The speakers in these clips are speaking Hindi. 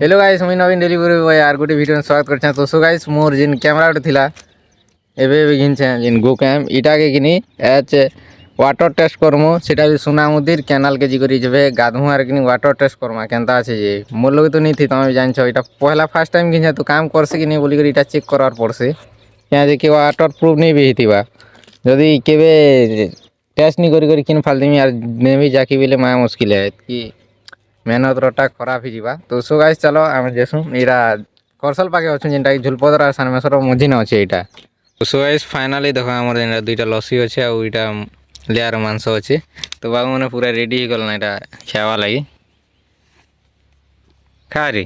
हेलो गाइस मुई नवीन डेलीवरी बॉय यार गोटे वीडियो में स्वागत करछे। तो सो गाइस मोर जिन कैमरा गोटे थिला एबे घिनछे जिन गो कैम इटा के किनी एच वाटर टेस्ट करमु सेटा भी सुना मुदिर कैनाल के जिगरी जबे गाधमु आर किनी वाटर टेस्ट करमा केनता আছে जे मोर लगे तो नहीं थी तमे जानछो इटा पहला फर्स्ट टाइम घिनछे तो काम करसे कि नहीं बोली कर इटा चेक करार पड़से क्या जे कि वाटर प्रूफ नहीं भी हितिबा जदी केबे टेस्ट नहीं करी किन फालदिमी यार ने भी जाकी बेले मा मुश्किल है कि मेहनत रटा खराब ही जीवा। तो सो गाइस चलो आम जेसु इरा करसल पाके अच्छे जेनटा झुलपदर आर सानमेसर मझी न अच्छे इटा। तो सो गाइस फाइनली देखो आमर जेनटा दुईटा लस्सी अच्छे आ इटा लेयर मांस अच्छे। तो बाबू मैंने पूरा रेडी हो गल इटा खावा लगी खा रे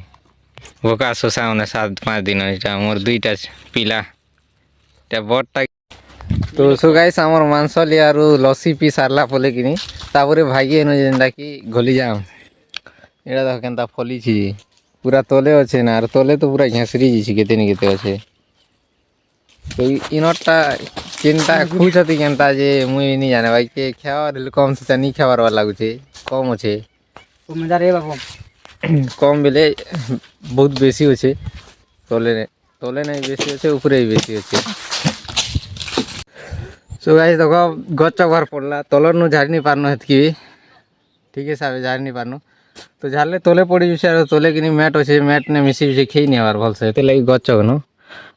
भोका शोषा मैंने 7-5 दिन इटा मोर दुईटा पिला इटा बड़टा। तो सो गाइस आमर मांस लेयर लस्सी पी सारला पले कि तापर भाई जेनटा कि घोली जाम एटा देख केनता फली छी पूरा तले अच्छे ना और तले तो पूरा घेसरी जी केते नि केते अच्छे। तो इनटा चिंता खुछती केनता जे मुई नि जाने भाई के खावर कम से नहीं खावार वाला लागुछे कम अच्छे तो मजा रे बाबू कम बेले बहुत बेसी अच्छे तले नहीं बेसी अच्छे ऊपरे भी बेसी अच्छे। सो गाइस देखो गच भर पड़ला तलर नु झाड़ी नहीं पारनो हेतकी ठीक है साहब झाड़ी नहीं पारनो तो झाले तले पड़ी विषय तले कि मैट अच्छे मैट ने मिसी मिसी खेई नहीं हबार भलसे तो लगे गच न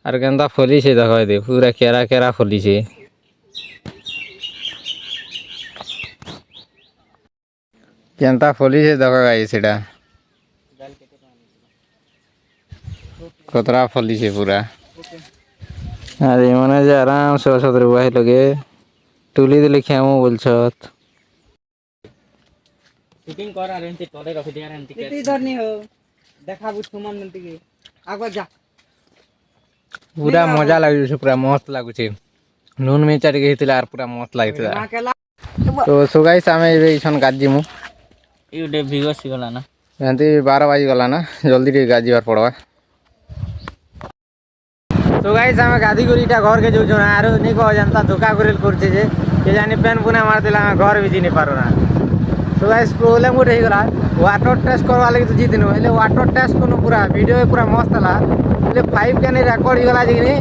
और केनता फली से देख दे पूरा केरा केरा फली से केनता फली से देख गाई सेटा कतरा फली से पूरा अरे मैंने जे आराम से असत रुआई लगे तुली दिले खेमो बोलछत शूटिंग कर आर एंती तले रखि दे आर एंती के इधर नहीं हो देखा बुझ सुमन नंती के आगो जा पूरा मजा लागु छे पूरा मस्त लागु छे नून में चढ़ गई थिला आर पूरा मस्त लागथिला। तो सो गाइस आमे एबे इछन गाजी मु यू डे भिगस गला ना एंती 12 बाजी गला ना जल्दी रे गाजी बार पड़वा। तो गाइस आमे गादी गुरीटा घर के जो जो आरो नहीं कह जानता धोखा करेल करछे जे के जाने पेन पुना मार देला घर भी जिनी पारो ना। तो गाइस प्रॉब्लम गोटे हो गला वाटर टेस्ट करवा लगी तो जी दिन हेले वाटर टेस्ट कोनो पूरा वीडियो पूरा मस्त हला हेले 5 के नहीं रिकॉर्ड गला जे नहीं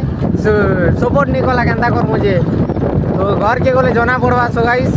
सपोर्ट नहीं कला केनता कर मुझे तो घर के गले जना पड़वा। So guys